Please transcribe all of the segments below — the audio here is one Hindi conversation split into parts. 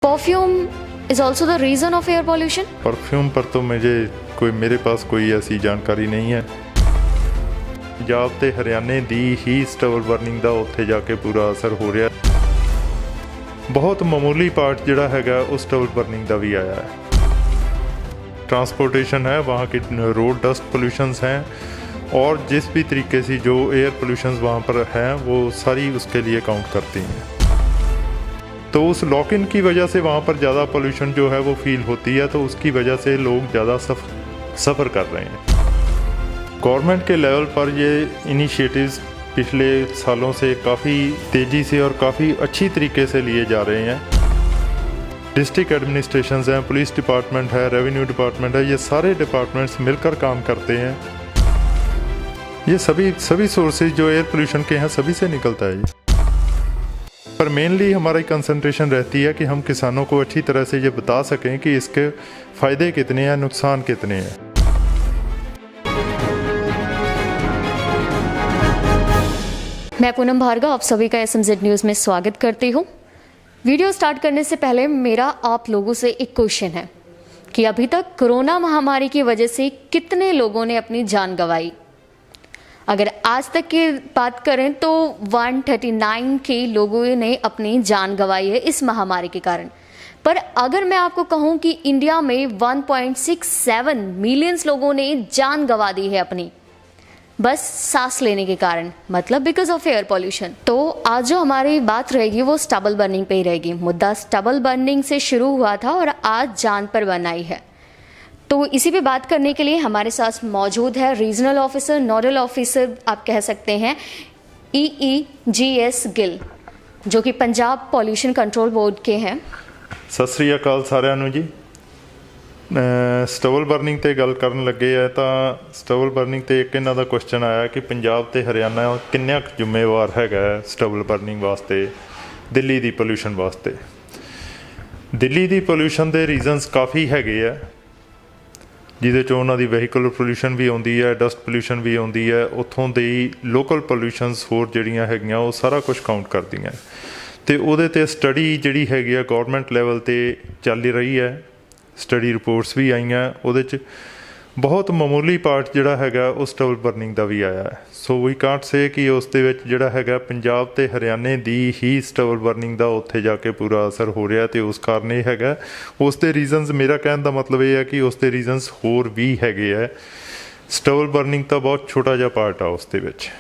Perfume is also the reason of air pollution. Perfume पर तो मेरे पास कोई ऐसी जानकारी नहीं है। पंजाब ਤੇ ਹਰਿਆਣੇ ਦੀ ਹੀ ਸਟਬਲ ਬਰਨਿੰਗ ਦਾ ਉੱਥੇ ਜਾ ਕੇ ਪੂਰਾ ਅਸਰ ਹੋ ਰਿਹਾ। ਬਹੁਤ ਮਾਮੂਲੀ ਪਾर्ट ਜਿਹੜਾ ਹੈਗਾ ਉਹ ਸਟਬਲ ਬਰਨਿंग ਦਾ भी आया है। ट्रांसपोर्टेशन है, वहाँ की रोड डस्ट पोल्यूशंस हैं और जिस भी तरीके से जो एयर पोल्यूशंस वहाँ पर हैं वो सारी उसके लिए काउंट करती हैं। तो उस लॉक इन की वजह से वहाँ पर ज़्यादा पोल्यूशन जो है वो फील होती है, तो उसकी वजह से लोग ज़्यादा सफ़र कर रहे हैं। गवर्नमेंट के लेवल पर ये इनिशिएटिव्स पिछले सालों से काफ़ी तेज़ी से और काफ़ी अच्छी तरीके से लिए जा रहे हैं। डिस्ट्रिक्ट एडमिनिस्ट्रेशंस हैं, पुलिस डिपार्टमेंट है, रेवेन्यू डिपार्टमेंट है, ये सारे डिपार्टमेंट्स मिलकर काम करते हैं। ये सभी सोर्सेज जो एयर पोल्यूशन के हैं सभी से निकलता है ये। पर मेनली हमारी कंसंट्रेशन रहती है कि हम किसानों को अच्छी तरह से ये बता सकें कि इसके फ़ायदे कितने हैं, नुकसान कितने हैं। मैं पूनम भार्गव आप सभी का SMZ न्यूज़ में स्वागत करती हूँ। वीडियो स्टार्ट करने से पहले मेरा आप लोगों से एक क्वेश्चन है कि अभी तक कोरोना महामारी की वजह से कितने लोगों ने अपनी जान गंवाई। अगर आज तक की बात करें तो 139 के लोगों ने अपनी जान गंवाई है इस महामारी के कारण। पर अगर मैं आपको कहूं कि इंडिया में 1.67 मिलियंस लोगों ने जान गंवा दी है अपनी, बस सांस लेने के कारण, मतलब बिकॉज ऑफ एयर पॉल्यूशन। तो आज जो हमारी बात रहेगी वो स्टबल बर्निंग पे ही रहेगी। मुद्दा स्टबल बर्निंग से शुरू हुआ था और आज जान पर बन आई है। तो इसी पे बात करने के लिए हमारे साथ मौजूद है रीजनल ऑफिसर, नोडल ऑफिसर आप कह सकते हैं, EEGS गिल, जो कि पंजाब पॉल्यूशन कंट्रोल बोर्ड के हैं। सत श्री अकाल साਰਿਆਂ ਨੂੰ जी। ਸਟਬਲ ਬਰਨਿੰਗ ਤੇ ਗੱਲ ਕਰਨ ਲੱਗੇ ਆ ਤਾਂ ਸਟਬਲ ਬਰਨਿੰਗ ਤੇ ਇੱਕ ਇਹਨਾਂ ਦਾ ਕੁਐਸਚਨ ਆਇਆ ਕਿ ਪੰਜਾਬ ਤੇ ਹਰਿਆਣਾ ਕਿੰਨਾ ਕੁ ਜ਼ਿੰਮੇਵਾਰ ਹੈਗਾ ਸਟਬਲ ਬਰਨਿੰਗ ਵਾਸਤੇ, ਦਿੱਲੀ ਦੀ ਪੋਲਿਊਸ਼ਨ ਵਾਸਤੇ। ਦਿੱਲੀ ਦੀ ਪੋਲਿਊਸ਼ਨ ਦੇ ਰੀਜ਼ਨਸ ਕਾਫੀ ਹੈਗੇ ਆ, ਜਿਹਦੇ 'ਚ ਉਹਨਾਂ ਦੀ ਵਹੀਕਲ ਪੋਲਿਊਸ਼ਨ ਵੀ ਆਉਂਦੀ ਹੈ, ਡਸਟ ਪੋਲਿਊਸ਼ਨ ਵੀ ਆਉਂਦੀ ਹੈ, ਉੱਥੋਂ ਦੀ ਲੋਕਲ ਪੋਲਿਊਸ਼ਨਸ ਹੋਰ ਜਿਹੜੀਆਂ ਹੈਗੀਆਂ ਉਹ ਸਾਰਾ ਕੁਝ ਕਾਊਂਟ ਕਰਦੀਆਂ। ਅਤੇ ਉਹਦੇ 'ਤੇ ਸਟੱਡੀ ਜਿਹੜੀ ਹੈਗੀ ਆ ਗੌਰਮੈਂਟ ਲੈਵਲ 'ਤੇ ਚੱਲ ਰਹੀ ਹੈ। ਸਟੱਡੀ ਰਿਪੋਰਟਸ ਵੀ ਆਈਆਂ, ਉਹਦੇ 'ਚ ਬਹੁਤ ਮਾਮੂਲੀ ਪਾर्ट ਜਿਹੜਾ ਹੈਗਾ ਉਹ ਸਟਬਲ ਬਰਨਿੰਗ ਦਾ ਵੀ ਆਇਆ ਹੈ। ਸੋ ਵੀ ਕਾਂਟ ਸੇ ਕਿ ਉਸ ਦੇ ਵਿੱਚ ਜਿਹੜਾ ਹੈਗਾ ਪੰਜਾਬ ਤੇ ਹਰਿਆਣੇ ਦੀ ਹੀ ਸਟਬਲ ਬਰਨਿੰਗ ਦਾ ਉੱਥੇ ਜਾ ਕੇ ਪੂਰਾ ਅਸਰ ਹੋ ਰਿਹਾ, ਅਤੇ ਉਸ ਕਾਰਨ ਇਹ ਹੈਗਾ। ਉਸ ਦੇ ਰੀਜ਼ਨਸ, ਮੇਰਾ ਕਹਿਣ ਦਾ ਮਤਲਬ ਇਹ ਹੈ ਕਿ ਉਸ ਦੇ ਰੀਜ਼ਨਸ ਹੋਰ ਵੀ ਹੈਗੇ ਹੈ। ਸਟਬਲ ਬਰਨਿੰਗ ਤਾਂ ਬਹੁਤ ਛੋਟਾ ਜਿਹਾ ਪਾर्ट ਆ ਉਸ ਦੇ ਵਿੱਚ।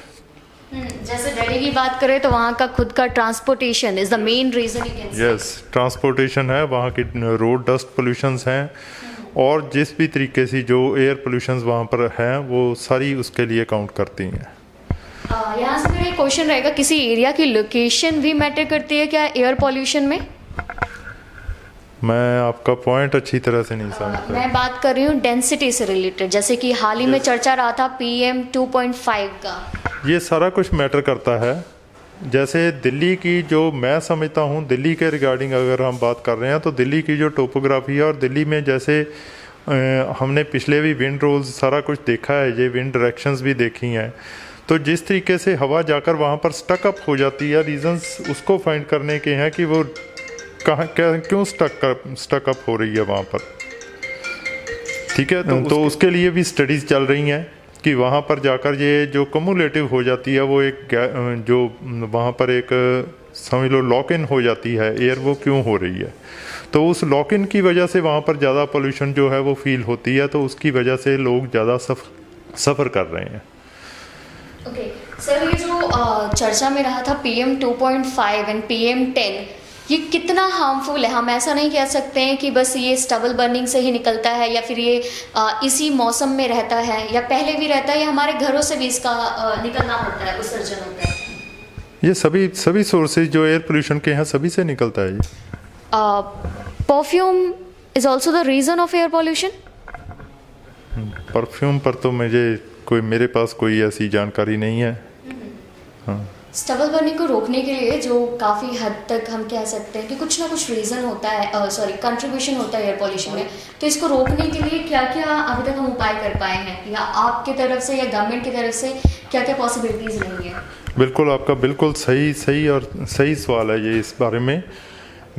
जैसे दिल्ली की बात करें तो वहाँ का खुद का transportation is the main reason. Yes, transportation है, वहाँ की रोड डस्ट पोल्यूशंस हैं और जिस भी तरीके से जो एयर पोल्यूशंस वहाँ पर हैं वो सारी उसके लिए काउंट करती हैं। यहाँ से मेरा क्वेश्चन रहेगा, किसी एरिया की लोकेशन भी मैटर करती है क्या एयर पॉल्यूशन में? मैं आपका पॉइंट अच्छी तरह से नहीं समझ। मैं बात कर रही हूँ डेंसिटी से रिलेटेड, जैसे कि हाल ही में चर्चा रहा था PM 2.5 का। ये सारा कुछ मैटर करता है। जैसे दिल्ली की जो मैं समझता हूँ, दिल्ली के रिगार्डिंग अगर हम बात कर रहे हैं तो दिल्ली की जो टोपोग्राफी है, और दिल्ली में जैसे हमने पिछले भी विंड रोल्स सारा कुछ देखा है, ये विंड डायरेक्शंस भी देखी हैं, तो जिस तरीके से हवा जाकर वहाँ पर स्टकअप हो जाती है, रीजंस उसको फाइंड करने के हैं कि वो क्यों स्टकअप हो रही है वहाँ पर। ठीक है, तो उसके लिए भी स्टडीज़ चल रही हैं कि वहाँ पर जाकर ये जो कम्युलेटिव हो जाती है, वो एक जो वहाँ पर एक समझ लो लॉक इन हो जाती है एयर, वो क्यों हो रही है। तो उस लॉक इन की वजह से वहाँ पर ज़्यादा पोल्यूशन जो है वो फील होती है, तो उसकी वजह से लोग ज़्यादा सफ़र कर रहे हैं। ओके सर, ये जो चर्चा में रहा था PM 2.5 एंड PM 10, ये कितना हार्मफुल है? हम ऐसा नहीं कह सकते हैं कि बस ये स्टबल बर्निंग से ही निकलता है या फिर ये इसी मौसम में रहता है या पहले भी रहता है, या हमारे घरों से भी इसका निकलना होता है, उत्सर्जन होता है। ये सभी सोर्सेज जो एयर पोल्यूशन के हैं सभी से निकलता है ये। Perfume is also the reason of air pollution. Perfume पर तो मेरे पास कोई ऐसी जानकारी नहीं है। हाँ, स्टबल बर्निंग को रोकने के लिए जो काफ़ी हद तक हम कह सकते हैं कि कुछ ना कुछ रीज़न होता है, कंट्रीब्यूशन होता है एयर पॉल्यूशन में। तो इसको रोकने के लिए क्या क्या अभी तक हम उपाय कर पाए हैं, या आपकी तरफ से या गवर्नमेंट की तरफ से क्या क्या पॉसिबिलिटीज़ रहेंगी? बिल्कुल, आपका बिल्कुल सही और सही सवाल है ये। इस बारे में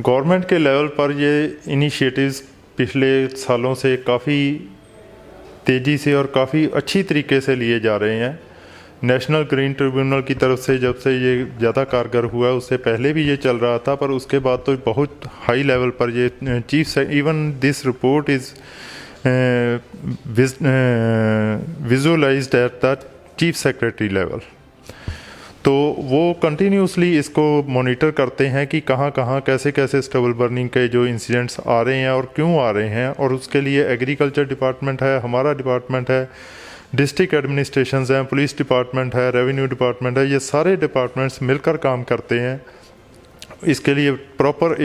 गवर्नमेंट के लेवल पर ये इनिशिएटिव्स पिछले सालों से काफ़ी तेज़ी से और काफ़ी अच्छी तरीके से लिए जा रहे हैं। नेशनल ग्रीन ट्रिब्यूनल की तरफ से जब से ये ज़्यादा कारगर हुआ है, उससे पहले भी ये चल रहा था, पर उसके बाद तो बहुत हाई लेवल पर ये even this report is visualised at the chief secretary level. तो वो कंटिन्यूसली इसको मॉनिटर करते हैं कि कहाँ कहाँ कैसे कैसे स्टबल बर्निंग के जो इंसिडेंट्स आ रहे हैं और क्यों आ रहे हैं, और उसके लिए एग्रीकल्चर डिपार्टमेंट है, हमारा डिपार्टमेंट है, डिस्ट्रिक्ट एडमिनिस्ट्रेशंस हैं, पुलिस डिपार्टमेंट है, रेवेन्यू डिपार्टमेंट है, ये सारे डिपार्टमेंट्स मिलकर काम करते हैं। इसके लिए प्रॉपर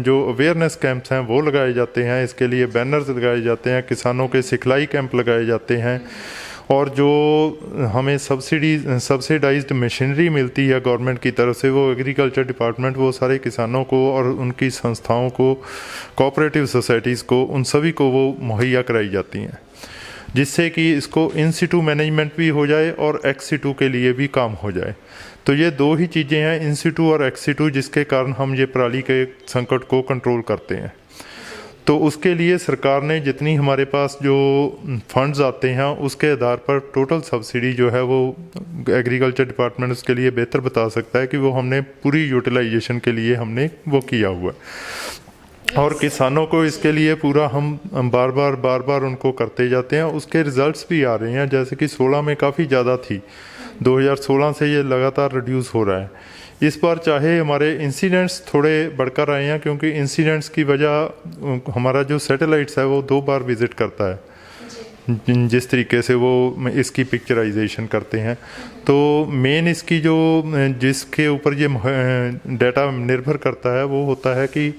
जो अवेयरनेस कैंप्स हैं वो लगाए जाते हैं, इसके लिए बैनर्स लगाए जाते हैं, किसानों के सिखलाई कैंप लगाए जाते हैं, और जो हमें सब्सिडाइज्ड मशीनरी मिलती है गवर्नमेंट की तरफ से, वो एग्रीकल्चर डिपार्टमेंट वो सारे किसानों को और उनकी संस्थाओं को, कोऑपरेटिव सोसाइटीज़ को, उन सभी को वो मुहैया कराई जाती हैं, जिससे कि इसको इन सिटू मैनेजमेंट भी हो जाए और एक्स सिटू के लिए भी काम हो जाए। तो ये दो ही चीज़ें हैं, इन सिटू और एक्स सिटू, जिसके कारण हम ये पराली के संकट को कंट्रोल करते हैं। तो उसके लिए सरकार ने जितनी हमारे पास जो फंड्स आते हैं उसके आधार पर टोटल सब्सिडी जो है वो एग्रीकल्चर डिपार्टमेंट उसके लिए बेहतर बता सकता है कि वो हमने पूरी यूटिलाइजेशन के लिए हमने वो किया हुआ है, और किसानों को इसके लिए पूरा हम बार बार उनको करते जाते हैं। उसके रिजल्ट्स भी आ रहे हैं, जैसे कि 16 में काफ़ी ज़्यादा थी, 2016 से ये लगातार रिड्यूस हो रहा है। इस बार चाहे हमारे इंसिडेंट्स थोड़े बढ़कर आए हैं, क्योंकि इंसिडेंट्स की वजह हमारा जो सैटेलाइट्स है वो 2 बार विज़िट करता है, जिस तरीके से वो इसकी पिक्चराइजेशन करते हैं। तो मेन इसकी जो जिसके ऊपर ये डाटा निर्भर करता है वो होता है कि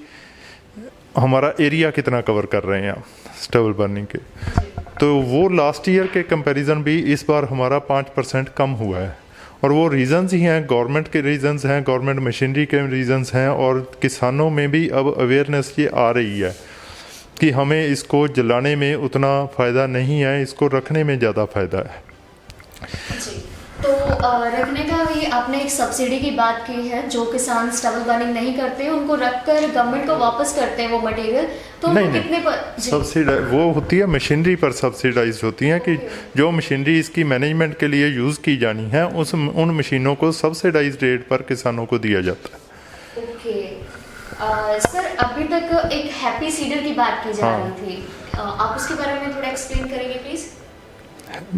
हमारा एरिया कितना कवर कर रहे हैं स्टबल बर्निंग के। तो वो लास्ट ईयर के कंपैरिजन भी इस बार हमारा 5% कम हुआ है, और वो रीज़न्स ही हैं, गवर्नमेंट के रीज़न्स हैं, गवर्नमेंट मशीनरी के रीज़न्स हैं, और किसानों में भी अब अवेयरनेस ये आ रही है कि हमें इसको जलाने में उतना फ़ायदा नहीं है, इसको रखने में ज़्यादा फ़ायदा है। तो रखने का भी आपने एक सब्सिडी की बात की है, जो किसान स्टबल बर्निंग नहीं करते उनको रखकर गवर्नमेंट को वापस करते हैं वो मटेरियल, तो नहीं कितने पर सब्सिडाइज वो होती है, मशीनरी पर सब्सिडाइज होती हैं कि जो मशीनरी इसकी मैनेजमेंट के लिए यूज़ की जानी है उन मशीनों को सब्सिडाइज रेट पर किसानों को दिया जाता है। ओके सर, अभी तक एक हैप्पी सीडर की बात की जा रही थी, आप उसके बारे में थोड़ा एक्सप्लेन करेंगे प्लीज़?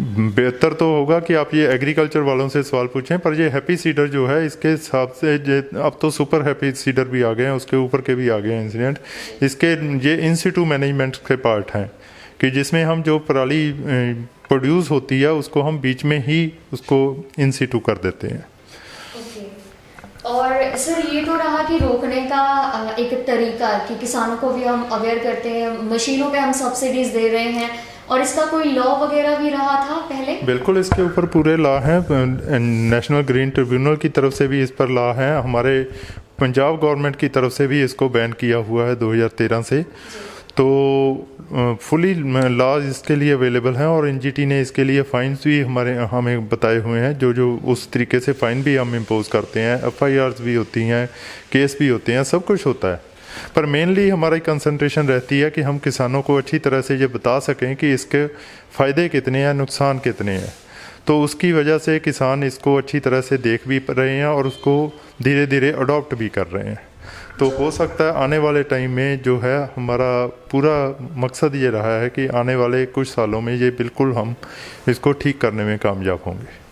बेहतर तो होगा कि आप ये एग्रीकल्चर वालों से सवाल पूछें, पर ये हैप्पी सीडर जो है इसके हिसाब से अब तो सुपर हैप्पी सीडर भी आ गए हैं, उसके ऊपर के भी आ गए हैं इंसिडेंट। इसके ये इन सिटू मैनेजमेंट के पार्ट हैं कि जिसमें हम जो पराली प्रोड्यूस होती है उसको हम बीच में ही उसको इन सिटू कर देते हैं। और सर ये तो रहा कि रोकने का एक तरीका कि किसानों को भी हम अवेयर करते हैं, मशीनों पे हम सब्सिडीज दे रहे हैं, और इसका कोई लॉ वगैरह भी रहा था पहले? बिल्कुल, इसके ऊपर पूरे लॉ हैं, नेशनल ग्रीन ट्रिब्यूनल की तरफ से भी इस पर लॉ हैं, हमारे पंजाब गवर्नमेंट की तरफ से भी इसको बैन किया हुआ है 2013 से। तो फुली लॉ इसके लिए अवेलेबल हैं, और एनजीटी ने इसके लिए फ़ाइन्स भी हमें बताए हुए हैं, जो उस तरीके से फ़ाइन भी हम इम्पोज करते हैं, FIRs भी होती हैं, केस भी होते हैं, सब कुछ होता है। पर मेनली हमारी कंसंट्रेशन रहती है कि हम किसानों को अच्छी तरह से ये बता सकें कि इसके फ़ायदे कितने हैं, नुकसान कितने हैं। तो उसकी वजह से किसान इसको अच्छी तरह से देख भी रहे हैं और उसको धीरे धीरे अडॉप्ट भी कर रहे हैं। तो हो सकता है आने वाले टाइम में जो है हमारा पूरा मकसद ये रहा है कि आने वाले कुछ सालों में ये बिल्कुल हम इसको ठीक करने में कामयाब होंगे।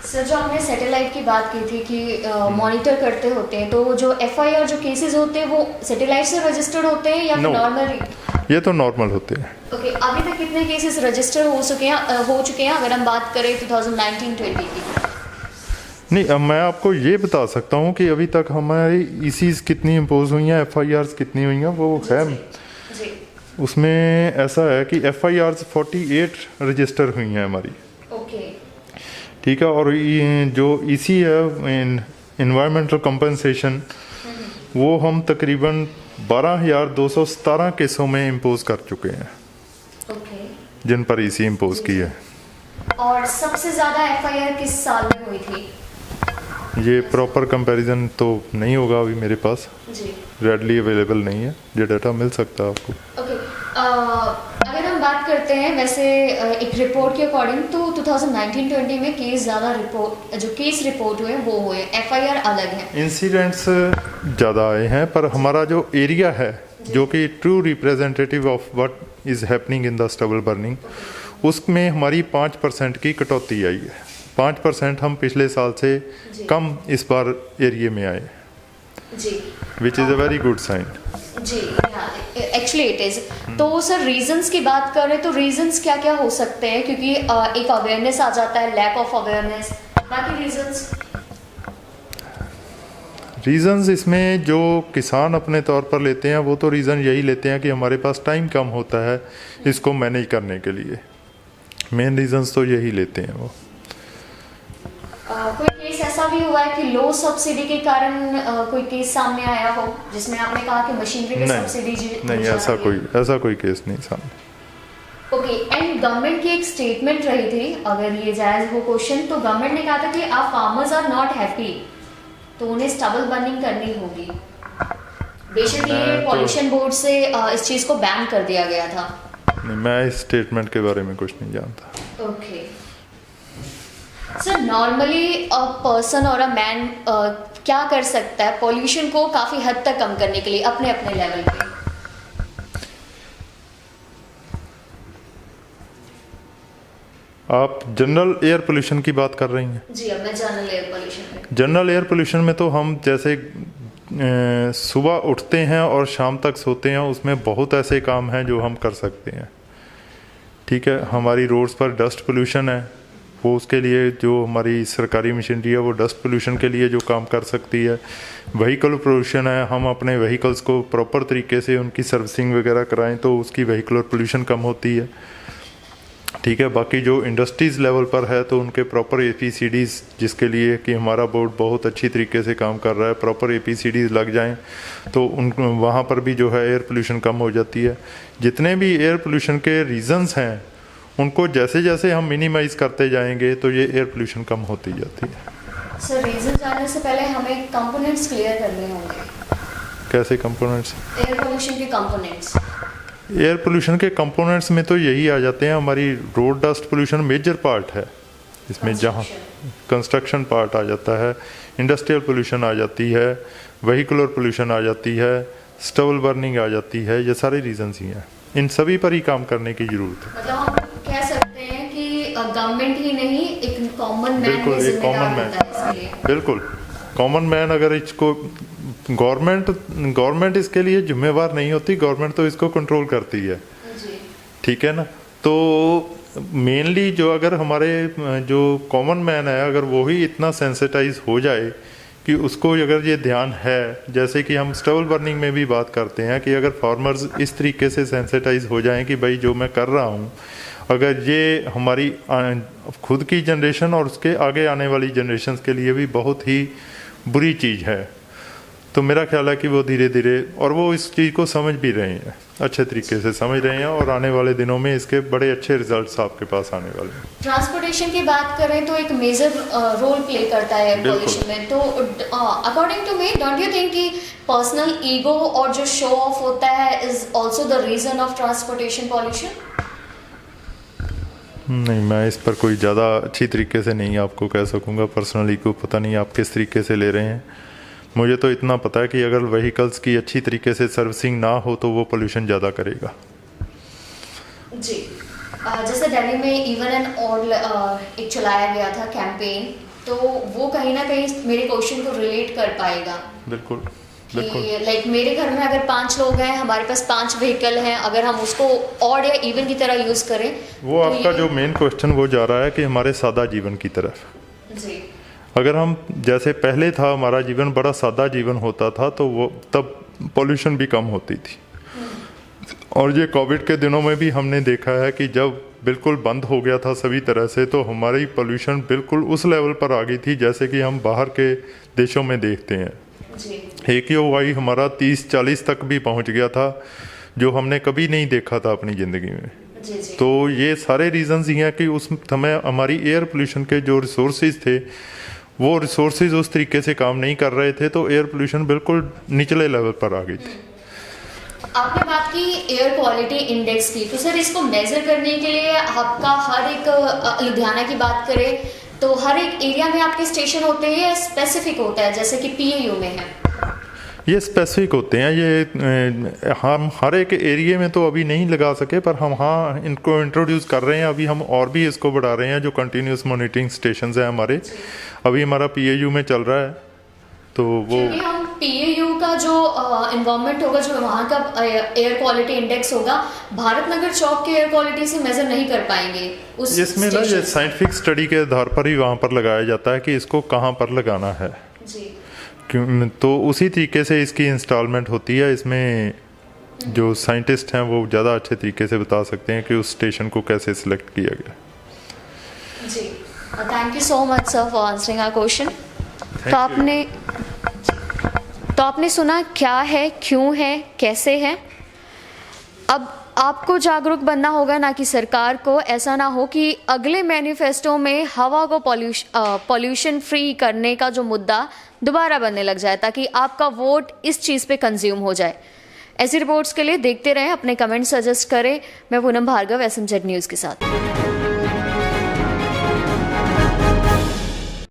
सर, जो आपने सैटेलाइट की बात की थी कि मॉनिटर करते होते हैं, तो जो FIR जो केसेस होते हैं वो सैटेलाइट से रजिस्टर्ड होते हैं या नॉर्मल? ये तो नॉर्मल होते हैं। ओके, अभी तक कितने केसेस रजिस्टर हो चुके हैं अगर हम बात करें 2019-20 की? नहीं, अब मैं आपको ये बता सकता हूँ कि अभी तक हमारी ECs कितनी इम्पोज हुई हैं, FIRs कितनी हुई हैं, वो है जी। उसमें ऐसा है कि FIRs 48 रजिस्टर हुई हैं हमारी। ओके, ठीक है। और जो EC है इन्वायरमेंटल कंपनसेशन, वो हम तकरीबन 12,217 केसों में इम्पोज कर चुके हैं। ओके, जिन पर EC इम्पोज की है। और सबसे ज़्यादा FIR किस साल में हुई थी? ये प्रॉपर कंपैरिजन तो नहीं होगा अभी मेरे पास, जी। रेडली अवेलेबल नहीं है, ये डाटा मिल सकता है आपको। ओके, अगर हम बात करते हैं वैसे एक रिपोर्ट के अकॉर्डिंग तो 2019-20 में केस ज़्यादा रिपोर्ट जो केस रिपोर्ट हुए वो हुए, एफआईआर अलग है, इंसिडेंट्स ज़्यादा आए हैं, पर हमारा जो एरिया है जो कि true representative of what is happening in the stubble burning, उसमें हमारी 5% की कटौती आई है। 5% हम पिछले साल से कम इस बार एरिया में आए, जी, which is a very good sign. जी, एक्चुअली इट इज़। तो सर रीजंस की बात करें तो रीजंस क्या क्या हो सकते हैं, क्योंकि एक अवेयरनेस आ जाता है, लैक ऑफ अवेयरनेस, बाकी रीज़न्स इसमें जो किसान अपने तौर पर लेते हैं वो तो रीज़न यही लेते हैं कि हमारे पास टाइम कम होता है इसको मैनेज करने के लिए, मेन रीज़न्स तो यही लेते हैं वो। कोई केस ऐसा भी हुआ है कि लो सब्सिडी के कारण कोई केस सामने आया हो जिसमें आपने कहा कि मशीनरी पे सब्सिडी नहीं, ऐसा कोई केस नहीं सामने। ओके, एंड गवर्नमेंट की एक स्टेटमेंट रही थी, अगर ये जायज हो क्वेश्चन, तो गवर्नमेंट ने कहा था कि आप फार्मर्स आर नॉट हैप्पी तो उन्हें स्टबल बर्निंग करनी होगी। बेशक ये पॉल्यूशन बोर्ड से इस चीज को बैन कर दिया गया था। नहीं, मैं इस स्टेटमेंट के बारे में कुछ नहीं जानता। Okay sir, normally a person और अ मैन क्या कर सकता है पॉल्यूशन को काफी हद तक कम करने के लिए अपने अपने लेवल पे? आप जनरल एयर पोल्यूशन की बात कर रही हैं? जी, अब मैं जनरल एयर पोल्यूशन में। जनरल एयर पोल्यूशन में तो हम जैसे सुबह उठते हैं और शाम तक सोते हैं, उसमें बहुत ऐसे काम हैं जो हम कर सकते हैं। ठीक है, हमारी रोड्स पर डस्ट पोल्यूशन है, वो उसके लिए जो हमारी सरकारी मशीनरी है वो डस्ट पोल्यूशन के लिए जो काम कर सकती है। व्हीकल पोल्यूशन है, हम अपने व्हीकल्स को प्रॉपर तरीके से उनकी सर्विसिंग वगैरह कराएं तो उसकी व्हीकुलर पोल्यूशन कम होती है। ठीक है, बाकी जो इंडस्ट्रीज़ लेवल पर है तो उनके प्रॉपर APCDs, जिसके लिए कि हमारा बोर्ड बहुत अच्छी तरीके से काम कर रहा है, प्रॉपर APCDs लग जाएं तो उन वहाँ पर भी जो है एयर पोल्यूशन कम हो जाती है। जितने भी एयर पोल्यूशन के रीज़न्स हैं उनको जैसे जैसे हम मिनिमाइज़ करते जाएंगे तो ये एयर पोल्यूशन कम होती जाती है। सर, रीजन जानने से पहले हमें कंपोनेंट्स क्लियर करने होंगे। कैसे कंपोनेंट्स? एयर पोल्यूशन के कंपोनेंट्स। एयर पोल्यूशन के कंपोनेंट्स में तो यही आ जाते हैं, हमारी road dust pollution major part है इसमें, जहाँ कंस्ट्रक्शन पार्ट आ जाता है, इंडस्ट्रियल पोल्यूशन आ जाती है, व्हीकुलर पोल्यूशन आ जाती है, स्टबल बर्निंग आ जाती है, ये सारे रीजंस ही हैं। इन सभी पर ही काम करने की जरूरत है। मतलब हम कह सकते हैं कि गवर्नमेंट ही नहीं, एक कॉमन मैन बिल्कुल, एक कॉमन मैन, बिल्कुल कॉमन मैन, अगर इसको गवर्नमेंट इसके लिए जिम्मेवार नहीं होती, गवर्नमेंट तो इसको कंट्रोल करती है। ठीक है ना, तो मेनली जो अगर हमारे जो कॉमन मैन है अगर वो ही इतना सेंसिटाइज हो जाए कि उसको अगर ये ध्यान है, जैसे कि हम स्टबल बर्निंग में भी बात करते हैं कि अगर फार्मर्स इस तरीके से सेंसिटाइज हो जाएं कि भाई जो मैं कर रहा हूँ, अगर ये हमारी खुद की जनरेशन और उसके आगे आने वाली जनरेशन के लिए भी बहुत ही बुरी चीज़ है, तो मेरा ख्याल है कि वो धीरे धीरे, और वो इस चीज़ को समझ भी रहे हैं, अच्छे तरीके से समझ रहे हैं, और आने वाले दिनों में इसके बड़े अच्छे रिजल्ट्स आपके पास आने वाले हैं। ट्रांसपोर्टेशन की बात करें तो एक मेजर रोल प्ले करता है एयर पोल्यूशन में, तो according to me don't you think कि पर्सनल ईगो और जो शो ऑफ होता है is also the reason of transportation pollution? नहीं, मैं इस पर कोई ज़्यादा अच्छी तरीके से नहीं आपको कह सकूँगा। पर्सनली को पता नहीं आप किस तरीके से ले रहे हैं, मुझे तो इतना पता है कि अगर व्हीकल्स की अच्छी तरीके से सर्विसिंग ना हो तो वो पोल्यूशन ज़्यादा करेगा। जी, जैसे दिल्ली में इवन एंड ऑल एक चलाया गया था कैंपेन, तो वो कहीं ना कहीं मेरे क्वेश्चन को रिलेट कर पाएगा। बिल्कुल, लाइक मेरे घर में अगर 5 लोग हैं, हमारे पास 5 व्हीकल हैं, अगर हम उसको ऑड या इवन की तरह यूज करें, वो तो आपका जो मेन क्वेश्चन वो जा रहा है कि हमारे सादा जीवन की तरफ। जी, अगर हम जैसे पहले था, हमारा जीवन बड़ा सादा जीवन होता था, तो वो तब पोल्यूशन भी कम होती थी। और ये कोविड के दिनों में भी हमने देखा है कि जब बिल्कुल बंद हो गया था सभी तरह से, तो हमारी पोल्यूशन बिल्कुल उस लेवल पर आ गई थी जैसे कि हम बाहर के देशों में देखते हैं। AQI हमारा 30-40 तक भी पहुंच गया था, जो हमने कभी नहीं देखा था अपनी ज़िंदगी में। तो ये सारे रीजंस ही हैं कि उस समय हमारी एयर पोल्यूशन के जो रिसोर्सेज थे वो रिसोर्सेज उस तरीके से काम नहीं कर रहे थे, तो एयर पोल्यूशन बिल्कुल निचले लेवल पर आ गई थी। आपने बात की एयर क्वालिटी इंडेक्स की, तो सर इसको मेजर करने के लिए आपका हर एक लुधियाना की बात करें तो हर एक एरिया में आपके स्टेशन होते हैं या स्पेसिफिक होता है, जैसे कि पीएयू में है? ये स्पेसिफिक होते हैं, ये हम हर एक एरिया में तो अभी नहीं लगा सके, पर हम हाँ इनको इंट्रोड्यूस कर रहे हैं। अभी हम और भी इसको बढ़ा रहे हैं। जो कंटिन्यूस मॉनिटरिंग स्टेशन हैं हमारे, अभी हमारा पीएयू में चल रहा है, तो वो क्योंकि हम पीएयू का जो एनवायरनमेंट होगा, जो वहाँ का एयर क्वालिटी इंडेक्स होगा, भारत नगर चौक के एयर क्वालिटी से मेजर नहीं कर पाएंगे उस इसमें ना ये साइंटिफिक स्टडी के आधार पर ही वहाँ पर लगाया जाता है कि इसको कहाँ पर लगाना है जी। क्यों, तो उसी तरीके से इसकी इंस्टॉलमेंट होती है। इसमें जो साइंटिस्ट हैं वो ज़्यादा अच्छे तरीके से बता सकते हैं कि उस स्टेशन को कैसे सिलेक्ट किया गया। जी, thank you so much sir for answering our question. तो आपने सुना क्या है, क्यों है, कैसे है। अब आपको जागरूक बनना होगा, ना कि सरकार को। ऐसा ना हो कि अगले मैनिफेस्टो में हवा को पॉल्यूशन फ्री करने का जो मुद्दा दोबारा बनने लग जाए, ताकि आपका वोट इस चीज़ पे कंज्यूम हो जाए। ऐसी रिपोर्ट्स के लिए देखते रहें, अपने कमेंट सजेस्ट करें। मैं पूनम भार्गव, SMZ न्यूज़ के साथ।